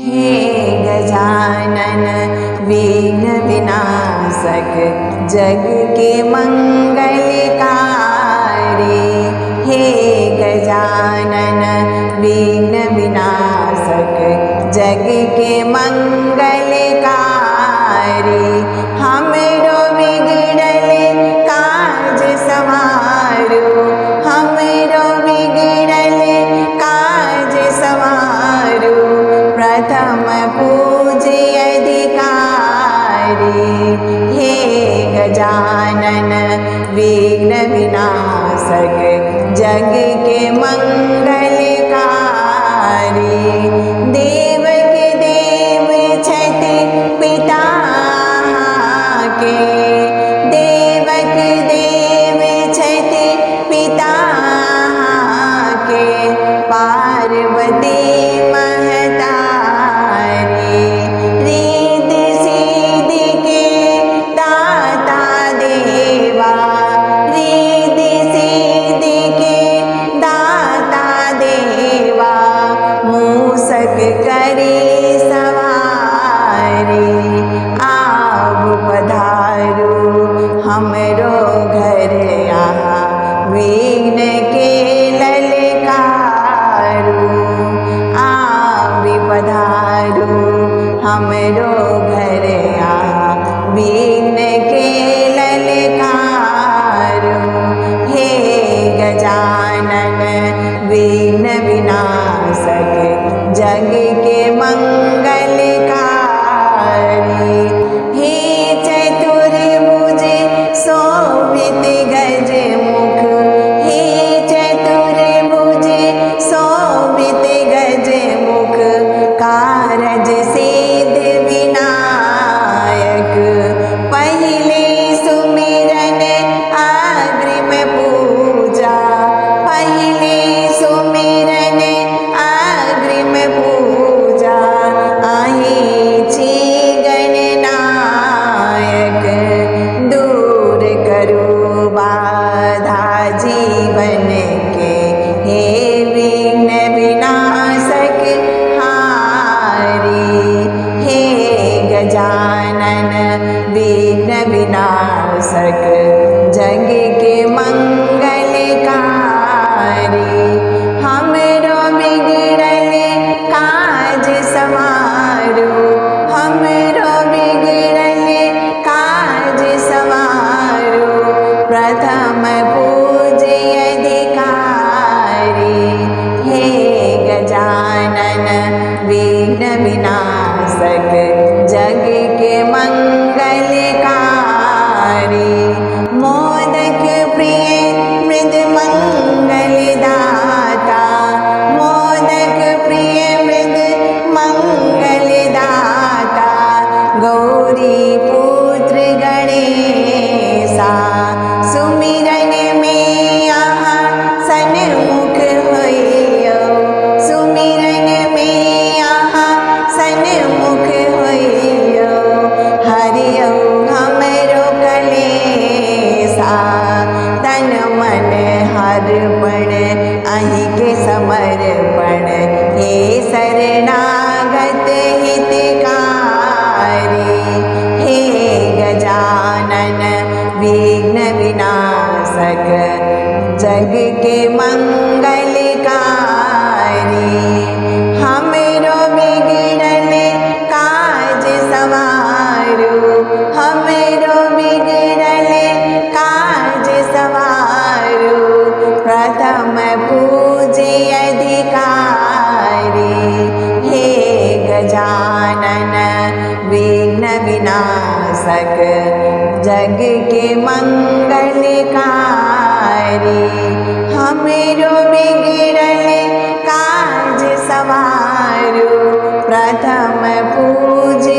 हे गजानन विघ्न विनाशक जग के मंगलकारी। हे गजानन विघ्न विनाशक जग के मंगलकारी। हमरो बिगड़ल काज संवारो, हमरो बिगड़ल काज संवारो। प्रथम पूज्य अधिकारी। हे गजानन विघ्न विनाशक जग के मंगलकारी। देव के देव छठि पिता के, देव के देव छठि पिता के। पार्वती महतारी रिद्धि सिद्धि के दाता देवा, रिद्धि सिद्धि के दाता देवा। मूषक करी सवारी, आब पधारो हमरो घर यहाँ। विघ्न के ललकारो, आब पधारो हमरो घर यहाँ। विघ्न के ललकारो। हे गजानन विघ्न विनाशक जग के मंगलकारी। हे चतुर्भुज शोभित गज मुख, हे चतुर्भुज शोभित गज मुख। कारज सिद्ध विनायक, पहिले सुमिरन अग्रिम पूजा, पहिले सुमिरन अग्रिम पूजा। आहि छी गणनायक, दूर करो बाधा जीवन के। हे विघ्न विनाशक हारी। हे गजानन विघ्न विनाशक जग के मंगलकारी। हमरो बिगड़ल काज संवारो, हमरो बिगड़ल काज संवारो। प्रथम पूज्य अधिकारी। हे गजानन विघ्न विनाशक जग के मंगलकारी। मोदक प्रिय मृद मंगलदाता, मोदक प्रिय मृद मंगलदाता। गौरी पुत्र गणेशा, सुमिरन में यहाँ सन्मुख होइयो, सुमिरन में यहाँ सन्मुख होइयो। हरियो हमरो कलेशा, तन मन अर्पण अहि के समर्पण। हे शरणागत हितकारी। हे गजानन विघ्न विनाशक जग के मंगलकारी। हमरो बिगड़ल काज संवारो, हमरो बिगड़ल काज संवारो। प्रथम पूज्य अधिकारी। हे गजानन विघ्न विनाशक जग के मंगलकारी। हमरो बिगड़ल काज संवारो। प्रथम पूज्य